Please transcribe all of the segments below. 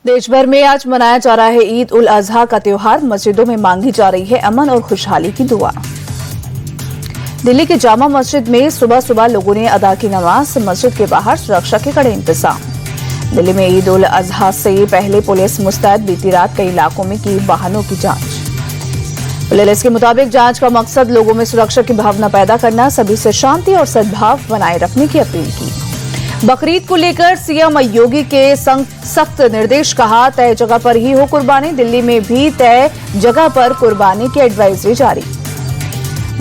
देश भर में आज मनाया जा रहा है ईद उल अजहा का त्योहार। मस्जिदों में मांगी जा रही है अमन और खुशहाली की दुआ। दिल्ली के जामा मस्जिद में सुबह सुबह लोगों ने अदा की नमाज। मस्जिद के बाहर सुरक्षा के कड़े इंतजाम। दिल्ली में ईद उल अजहा से पहले पुलिस मुस्तैद। बीती रात कई इलाकों में की वाहनों की जांच। पुलिस के मुताबिक जांच का मकसद लोगों में सुरक्षा की भावना पैदा करना, सभी से शांति और सद्भाव बनाए रखने की अपील की। बकरीद को लेकर सीएम योगी के सख्त निर्देश। कहा, तय जगह पर ही हो कुर्बानी। दिल्ली में भी तय जगह पर कुर्बानी की एडवाइजरी जारी।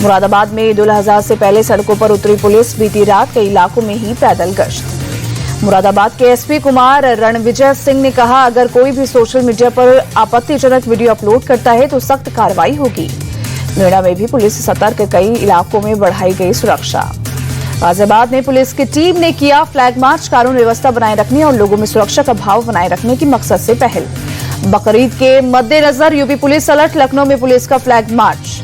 मुरादाबाद में ईद उल अजहा से पहले सड़कों पर उतरी पुलिस। बीती रात कई इलाकों में ही पैदल गश्त। मुरादाबाद के एसपी कुमार रणविजय सिंह ने कहा, अगर कोई भी सोशल मीडिया पर आपत्तिजनक वीडियो अपलोड करता है तो सख्त कार्रवाई होगी। नोएडा में भी पुलिस सतर्क। कई इलाकों में बढ़ाई गई सुरक्षा। गाजियाबाद में पुलिस की टीम ने किया फ्लैग मार्च। कानून व्यवस्था बनाए रखने और लोगों में सुरक्षा का भाव बनाए रखने की मकसद से पहल। बकरीद के मद्देनजर यूपी पुलिस अलर्ट। लखनऊ में पुलिस का फ्लैग मार्च।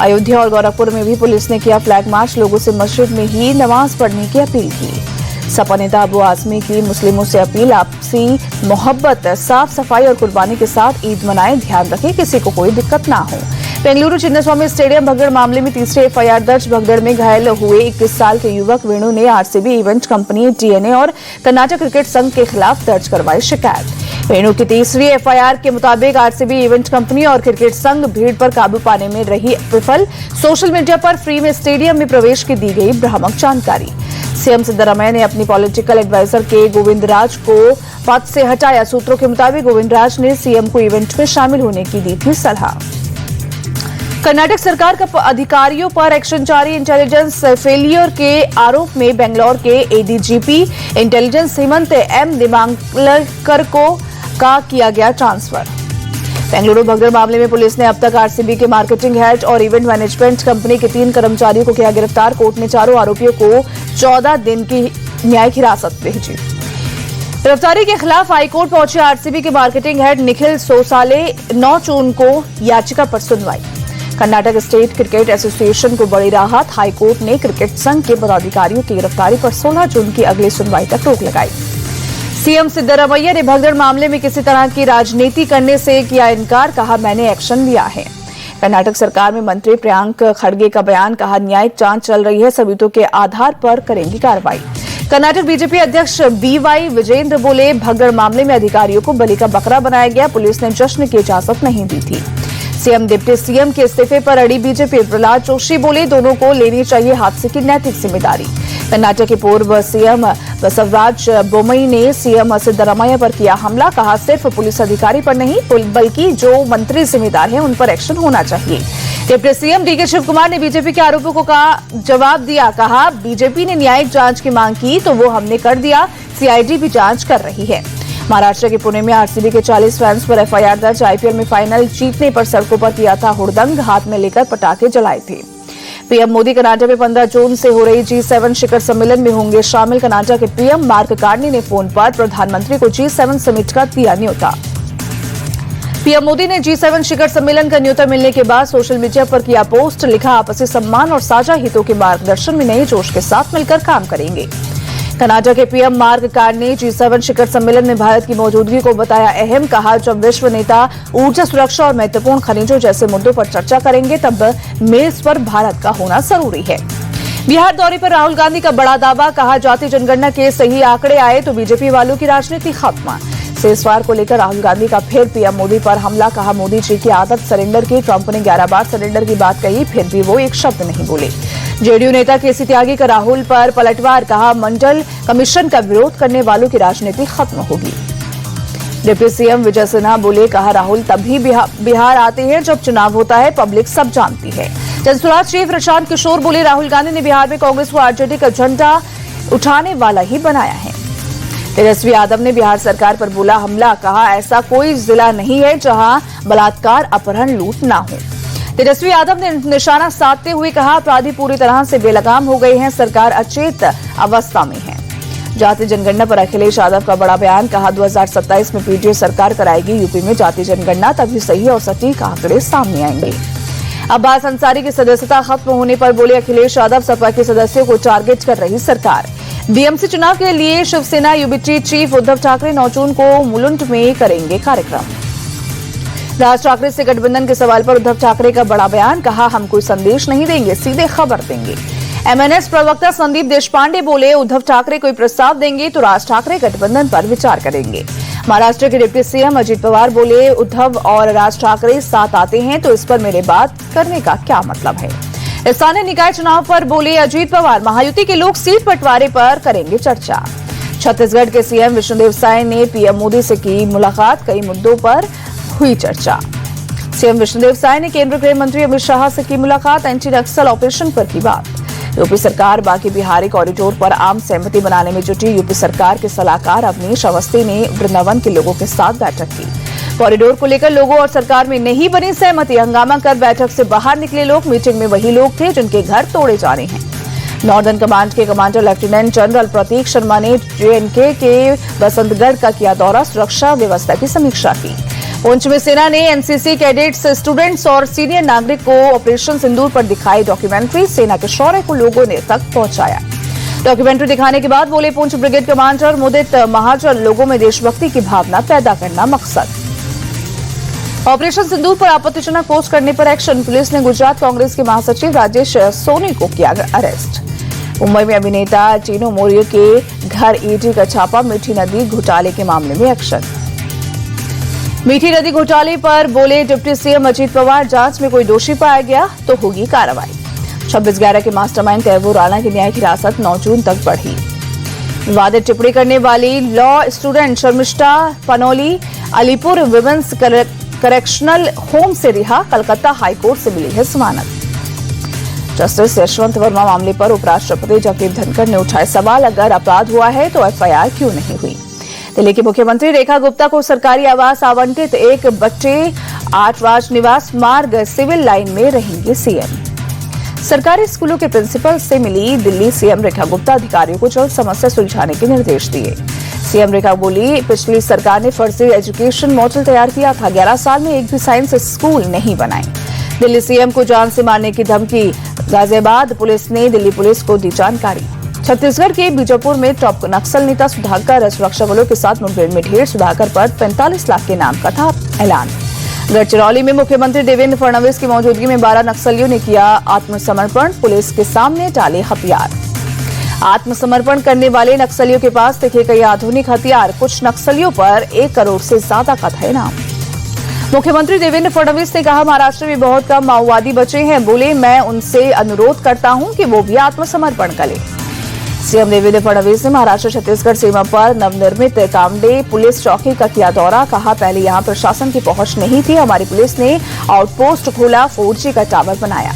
अयोध्या और गोरखपुर में भी पुलिस ने किया फ्लैग मार्च। लोगों से मस्जिद में ही नमाज पढ़ने की अपील की। सपा नेता अबू आजमी की मुस्लिमों से अपील, आपसी मोहब्बत, साफ सफाई और कुर्बानी के साथ ईद मनाएं। ध्यान रखें किसी को कोई दिक्कत ना हो। बेंगलुरु चिन्नास्वामी स्टेडियम भगदड़ मामले में तीसरे एफआईआर दर्ज। भगदड़ में घायल हुए 21 साल के युवक वेणु ने आरसीबी इवेंट कंपनी, टीएनए और कर्नाटक क्रिकेट संघ के खिलाफ दर्ज करवाई शिकायत। वेणु की तीसरी एफआईआर के मुताबिक आरसीबी इवेंट कंपनी और क्रिकेट संघ भीड़ पर काबू पाने में रही विफल। सोशल मीडिया पर फ्री में स्टेडियम में प्रवेश की दी गई भ्रामक जानकारी। सीएम सिद्धरामैया ने अपनी पॉलिटिकल एडवाइजर के गोविंद राज को पद से हटाया। सूत्रों के मुताबिक गोविंद राज ने सीएम को इवेंट में शामिल होने की दी थी सलाह। कर्नाटक सरकार का अधिकारियों पर एक्शन जारी। इंटेलिजेंस फेलियर के आरोप में बेंगलौर के एडीजीपी इंटेलिजेंस हेमंत एम दिमांगकर का किया गया ट्रांसफर। बेंगलुरु भगदड़ मामले में पुलिस ने अब तक आरसीबी के मार्केटिंग हेड और इवेंट मैनेजमेंट कंपनी के 3 कर्मचारियों को किया गिरफ्तार। कोर्ट ने चारों आरोपियों को 14 दिन की न्यायिक हिरासत भेजी। गिरफ्तारी के खिलाफ हाईकोर्ट पहुंचे आरसीबी के मार्केटिंग हेड निखिल सोसाले। 9 जून को याचिका पर सुनवाई। कर्नाटक स्टेट क्रिकेट एसोसिएशन को बड़ी राहत। हाईकोर्ट ने क्रिकेट संघ के पदाधिकारियों की गिरफ्तारी पर 16 जून की अगली सुनवाई तक रोक लगाई। सीएम सिद्धरामैया ने भगदड़ मामले में किसी तरह की राजनीति करने से किया इनकार। कहा, मैंने एक्शन लिया है। कर्नाटक सरकार में मंत्री प्रियांक खड़गे का बयान। कहा, न्यायिक जांच चल रही है, सबूतों के आधार पर करेंगी कार्रवाई। कर्नाटक बीजेपी अध्यक्ष बीवाई विजेंद्र बोले, भगदड़ मामले में अधिकारियों को बलि का बकरा बनाया गया। पुलिस ने जश्न की इजाजत नहीं दी थी। सीएम डिप्टी सीएम के इस्तीफे पर अड़ी बीजेपी। प्रहलाद जोशी बोले, दोनों को लेनी चाहिए हादसे की नैतिक जिम्मेदारी। कर्नाटक के पूर्व सीएम बसवराज बोम्मई ने सीएम सिद्धरामैया पर किया हमला। कहा, सिर्फ पुलिस अधिकारी पर नहीं बल्कि जो मंत्री जिम्मेदार हैं उन पर एक्शन होना चाहिए। डिप्टी सीएम डीके शिवकुमार ने बीजेपी के आरोपों को जवाब दिया। कहा, बीजेपी ने न्यायिक जांच की मांग की तो वो हमने कर दिया। सीआईडी भी जांच कर रही है। महाराष्ट्र के पुणे में आरसीबी के 40 फैंस पर एफआईआर दर्ज। आईपीएल में फाइनल जीतने पर सड़कों पर किया था हुड़दंग। हाथ में लेकर पटाखे जलाए थे। पीएम मोदी कर्नाटक में 15 जून से हो रही G7 शिखर सम्मेलन में होंगे शामिल। कर्नाटक के पीएम मार्क कार्नी ने फोन पर प्रधानमंत्री को G7 समिट का दिया न्योता। पीएम मोदी ने G7 शिखर सम्मेलन का न्योता मिलने के बाद सोशल मीडिया पर किया पोस्ट। लिखा, आपसी सम्मान और साझा हितों के मार्गदर्शन में नए जोश के साथ मिलकर काम करेंगे। कर्नाटक के पीएम मार्क कार्नी G7 शिखर सम्मेलन में भारत की मौजूदगी को बताया अहम। कहा, जब विश्व नेता ऊर्जा सुरक्षा और महत्वपूर्ण खनिजों जैसे मुद्दों पर चर्चा करेंगे तब मेज पर भारत का होना जरूरी है। बिहार दौरे पर राहुल गांधी का बड़ा दावा। कहा, जाति जनगणना के सही आंकड़े आए तो बीजेपी वालों की राजनीति खत्म। सेसवार को लेकर राहुल गांधी का फिर पीएम मोदी पर हमला। कहा, मोदी जी की आदत सरेंडर की। ट्रंप ने 11 बार सरेंडर की बात कही, फिर भी वो एक शब्द नहीं बोले। जेडीयू नेता केसी त्यागी का राहुल पर पलटवार। कहा, मंडल कमीशन का विरोध करने वालों की राजनीति खत्म होगी। डिप्टी सीएम विजय सिन्हा बोले, कहा, राहुल तभी बिहार आते हैं जब चुनाव होता है, पब्लिक सब जानती है। जनसुराज चीफ प्रशांत किशोर बोले, राहुल गांधी ने बिहार में कांग्रेस को आरजेडी का झंडा उठाने वाला ही बनाया है। तेजस्वी यादव ने बिहार सरकार पर बोला हमला। कहा, ऐसा कोई जिला नहीं है जहां बलात्कार, अपहरण, लूट ना हो। तेजस्वी यादव ने निशाना साधते हुए कहा, अपराधी पूरी तरह से बेलगाम हो गए हैं, सरकार अचेत अवस्था में है। जाति जनगणना पर अखिलेश यादव का बड़ा बयान। कहा, 2027 में पीडीए सरकार कराएगी यूपी में जाति जनगणना, तभी सही और सटीक आंकड़े सामने आएंगे। अब्बास अंसारी की सदस्यता खत्म होने पर बोले अखिलेश यादव, सपा के सदस्यों को टारगेट कर रही सरकार। बीएमसी चुनाव के लिए शिवसेना यूबीटी चीफ उद्धव ठाकरे 9 जून को मुलुंड में करेंगे कार्यक्रम। राज ठाकरे से गठबंधन के सवाल पर उद्धव ठाकरे का बड़ा बयान, कहा हम कोई संदेश नहीं देंगे, सीधे खबर देंगे। एमएनएस प्रवक्ता संदीप देशपांडे बोले, उद्धव ठाकरे कोई प्रस्ताव देंगे तो राज ठाकरे गठबंधन पर विचार करेंगे। महाराष्ट्र के डिप्टी सीएम अजीत पवार बोले, उद्धव और राज ठाकरे साथ आते हैं तो इस पर मेरे बात करने का क्या मतलब है। स्थानीय निकाय चुनाव पर बोले अजीत पवार, महायुति के लोग सीट बंटवारे पर करेंगे चर्चा। छत्तीसगढ़ के सीएम विष्णुदेव साय ने पीएम मोदी से की मुलाकात, कई मुद्दों पर हुई चर्चा। सीएम विष्णुदेव साय ने केंद्रीय गृह मंत्री अमित शाह से की मुलाकात, एंटी नक्सल ऑपरेशन पर की बात। यूपी सरकार बाकी बिहारी कॉरिडोर पर आम सहमति बनाने में जुटी। यूपी सरकार के सलाहकार अवनीश अवस्थी ने वृंदावन के लोगों के साथ बैठक की। कॉरिडोर को लेकर लोगों और सरकार में नहीं बनी सहमति, हंगामा कर बैठक से बाहर निकले लोग। मीटिंग में वही लोग थे जिनके घर तोड़े जा रहे हैं। नॉर्दर्न कमांड के कमांडर लेफ्टिनेंट जनरल प्रतीक शर्मा ने JNK के बसंतगढ़ का किया दौरा, सुरक्षा व्यवस्था की समीक्षा की। पुंछ में सेना ने एनसीसी कैडेट्स, स्टूडेंट्स और सीनियर नागरिक को ऑपरेशन सिंदूर पर दिखाई डॉक्यूमेंट्री, सेना के शौर्य को लोगों ने तक पहुंचाया। डॉक्यूमेंट्री दिखाने के बाद बोले पुंछ ब्रिगेड कमांडर मुदित महाजन, लोगों में देशभक्ति की भावना पैदा करना मकसद। ऑपरेशन सिंदूर पर आपत्तिजनक पोस्ट करने पर एक्शन, पुलिस ने गुजरात कांग्रेस के महासचिव राजेश सोनी को किया अरेस्ट। मुंबई में अभिनेता टीनू मोरियो के घर ईडी का छापा, मीठी नदी घोटाले के मामले में एक्शन। मीठी नदी घोटाले पर बोले डिप्टी सीएम अजीत पवार, जांच में कोई दोषी पाया गया तो होगी कार्रवाई। 26/11 के मास्टरमाइंड तैमूर राणा की न्यायिक हिरासत 9 जून तक बढ़ी। विवादित टिप्पणी करने वाली law student Sharmishtha Panauli Alipur women's correctional home से रिहा, कलकत्ता हाईकोर्ट से मिली है जमानत। जस्टिस यशवंत वर्मा मामले पर उपराष्ट्रपति जगदीप धनखड़ ने उठाए सवाल, अगर अपराध हुआ है तो एफआईआर क्यों नहीं हुई। दिल्ली की मुख्यमंत्री रेखा गुप्ता को सरकारी आवास आवंटित, 1/8 राज निवास मार्ग सिविल लाइन में रहेंगे सीएम। सरकारी स्कूलों के प्रिंसिपल से मिली दिल्ली सीएम रेखा गुप्ता, अधिकारियों को जल्द समस्या सुलझाने के निर्देश दिए। सीएम रेखा बोली, पिछली सरकार ने फर्जी एजुकेशन मॉडल तैयार किया था, 11 साल में एक भी साइंस स्कूल नहीं बनाए। दिल्ली सीएम को जान से मारने की धमकी, गाजियाबाद पुलिस ने दिल्ली पुलिस को दी जानकारी। छत्तीसगढ़ के बीजापुर में टॉप नक्सल नेता सुधाकर सुरक्षा बलों के साथ मुठभेड़ में ढेर, सुधाकर पर 45 लाख के नाम का था ऐलान। गढ़चिरौली में मुख्यमंत्री देवेंद्र फडणवीस की मौजूदगी में 12 नक्सलियों ने किया आत्मसमर्पण, पुलिस के सामने डाले हथियार। आत्मसमर्पण करने वाले नक्सलियों के पास दिखे कई आधुनिक हथियार, कुछ नक्सलियों पर 1 करोड़ से ज्यादा का था इनाम। मुख्यमंत्री देवेंद्र फडणवीस ने कहा, महाराष्ट्र में बहुत कम माओवादी बचे हैं, बोले मैं उनसे अनुरोध करता हूं कि वो भी आत्मसमर्पण करें। सीएम देवेंद्र फडणवीस ने महाराष्ट्र छत्तीसगढ़ सीमा पर नवनिर्मित कामडे पुलिस चौकी का किया दौरा, कहा पहले यहां प्रशासन की पहुंच नहीं थी, हमारी पुलिस ने आउटपोस्ट खोला, 4G का टावर बनाया।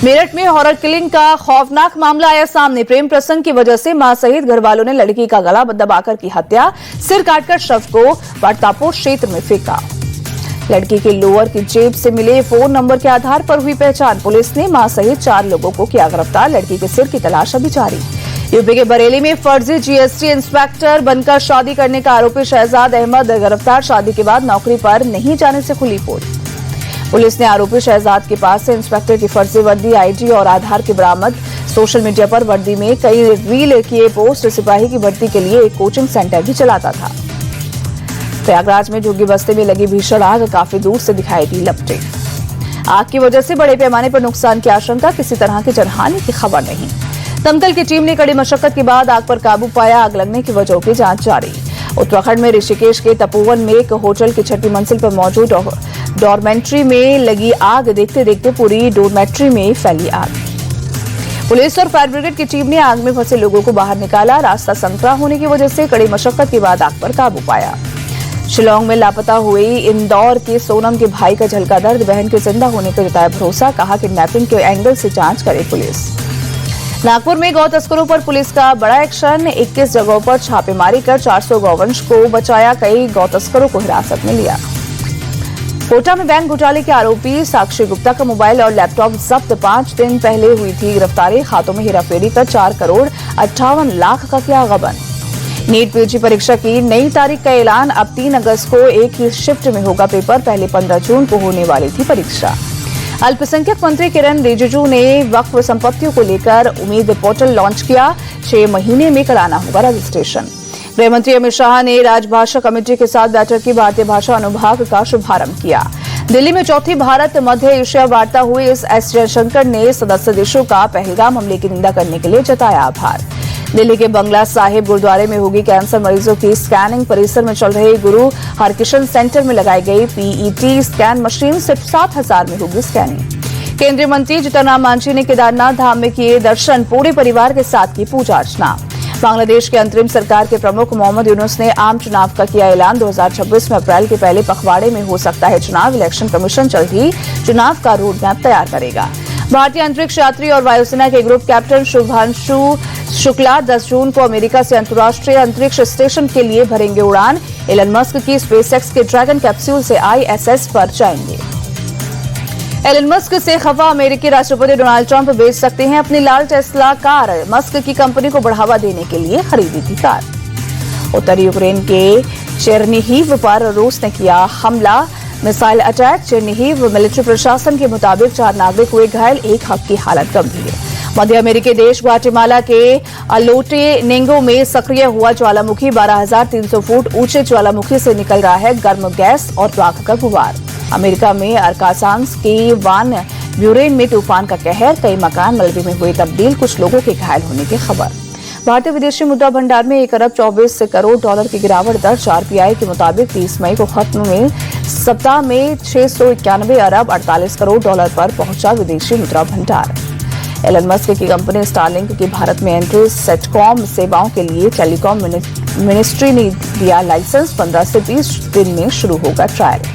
मेरठ में हॉरर किलिंग का खौफनाक मामला आया सामने, प्रेम प्रसंग की वजह से मां सहित घर वालों ने लड़की का गला दबाकर की हत्या, सिर काटकर शव को प्रतापपुर क्षेत्र में फेंका। लड़की के लोअर की जेब से मिले फोन नंबर के आधार पर हुई पहचान, पुलिस ने मां सहित 4 लोगों को किया गिरफ्तार, लड़की के सिर की तलाश अभी जारी। यूपी के बरेली में फर्जी जीएसटी इंस्पेक्टर बनकर शादी करने का आरोपी शहजाद अहमद गिरफ्तार, शादी के बाद नौकरी पर नहीं जाने से खुली पोल। पुलिस ने आरोपी शहजाद के पास से इंस्पेक्टर की फर्जी वर्दी, आईडी और आधार की बरामद। सोशल मीडिया पर वर्दी में कई रील किए पोस्ट, सिपाही की भर्ती के लिए एक कोचिंग सेंटर भी चलाता था। प्रयागराज में झुग्गी बस्ती में लगी भीषण आग, काफी दूर से दिखाई दी लपटें। आग की वजह से बड़े पैमाने पर नुकसान की आशंका, किसी तरह की जनहानि की खबर नहीं। दमकल की टीम ने कड़ी मशक्कत के बाद आग पर काबू पाया, आग लगने की वजहों की जांच जारी। उत्तराखंड में ऋषिकेश के तपोवन में एक होटल की 6वीं मंजिल पर मौजूद डॉर्मेट्री में लगी आग, देखते देखते पूरी डॉर्मेट्री में फैली आग। पुलिस और फायर ब्रिगेड की टीम ने आग में फंसे लोगों को बाहर निकाला, रास्ता संकरा होने की वजह से कड़ी मशक्कत के बाद आग पर काबू पाया। शिलांग में लापता हुई इंदौर के सोनम के भाई का झलका दर्द, बहन के जिंदा होने का जताया भरोसा, कहा किडनैपिंग के एंगल से जांच करे पुलिस। नागपुर में गौ तस्करों पर पुलिस का बड़ा एक्शन, 21 जगहों पर छापेमारी कर 400 गौवंश को बचाया, कई गौ तस्करों को हिरासत में लिया। कोटा में बैंक घोटाले के आरोपी साक्षी गुप्ता का मोबाइल और लैपटॉप जब्त, 5 दिन पहले हुई थी गिरफ्तारी, खातों में हेराफेरी कर 4 करोड़ 58 लाख का किया गबन। नीट पीजी परीक्षा की नई तारीख का ऐलान, अब 3 अगस्त को एक ही शिफ्ट में होगा पेपर, पहले 15 जून को होने वाली थी परीक्षा। अल्पसंख्यक मंत्री किरण रिजिजू ने वक्फ संपत्तियों को लेकर उम्मीद पोर्टल लॉन्च किया। 6 महीने में कराना होगा रजिस्ट्रेशन। गृह मंत्री अमित शाह ने राजभाषा कमेटी के साथ बैठक की। भारतीय भाषा अनुभाग का शुभारंभ किया। दिल्ली में चौथी भारत मध्य एशिया वार्ता हुई। एस जयशंकर ने सदस्य देशों का पहलगाम हमले की निंदा करने के लिए जताया आभार। दिल्ली के बंगला साहिब गुरुद्वारे में होगी कैंसर मरीजों की स्कैनिंग। परिसर में चल रहे गुरु हरकिशन सेंटर में लगाई गई पीईटी स्कैन मशीन सिर्फ 7,000 में होगी स्कैनिंग। केंद्रीय मंत्री जीतन राम मांझी ने केदारनाथ धाम में किए दर्शन। पूरे परिवार के साथ की पूजा अर्चना। बांग्लादेश के अंतरिम सरकार के प्रमुख मोहम्मद यूनुस ने आम चुनाव का किया ऐलान। 2026 में अप्रैल के पहले पखवाड़े में हो सकता है चुनाव। इलेक्शन कमीशन जल्द ही चुनाव का रोड मैप तैयार करेगा। भारतीय अंतरिक्ष यात्री और वायुसेना के ग्रुप कैप्टन शुभांशु शुक्ला 10 जून को अमेरिका से अंतर्राष्ट्रीय अंतरिक्ष स्टेशन के लिए भरेंगे उड़ान। एलन मस्क की स्पेसएक्स के ड्रैगन कैप्सूल से ISS पर जाएंगे। एलन मस्क से खफा अमेरिकी राष्ट्रपति डोनाल्ड ट्रंप बेच सकते हैं अपनी लाल टेस्ला कार। मस्क की कंपनी को बढ़ावा देने के लिए खरीदी थी कार। उत्तरी यूक्रेन के चेरनिहिव पर रूस ने किया हमला। Missile attack. चेरनिहिव मिलिट्री प्रशासन के मुताबिक 4 नागरिक हुए घायल। एक की हालत गंभीर। मध्य अमेरिकी देश ग्वाटेमाला के अलोटे नेंगो में सक्रिय हुआ ज्वालामुखी। 12,300 फुट ऊंचे ज्वालामुखी से निकल रहा है गर्म गैस और राख का गुबार। अमेरिका में अरकासांस के वान ब्यूरेन में तूफान का कहर। कई मकान मलबे में हुए तब्दील। कुछ लोगों के घायल होने की खबर। भारतीय विदेशी मुद्रा भंडार में 1 अरब 24 करोड़ डॉलर की गिरावट दर्ज। RBI के मुताबिक 30 मई को खत्म में सप्ताह में 691 अरब 48 करोड़ डॉलर पर पहुंचा विदेशी मुद्रा भंडार। एलन मस्क की कंपनी स्टारलिंक की भारत में एंट्री। सेटकॉम सेवाओं के लिए टेलीकॉम मिनिस्ट्री ने दिया लाइसेंस। 15 से 20 दिन में शुरू होगा ट्रायल।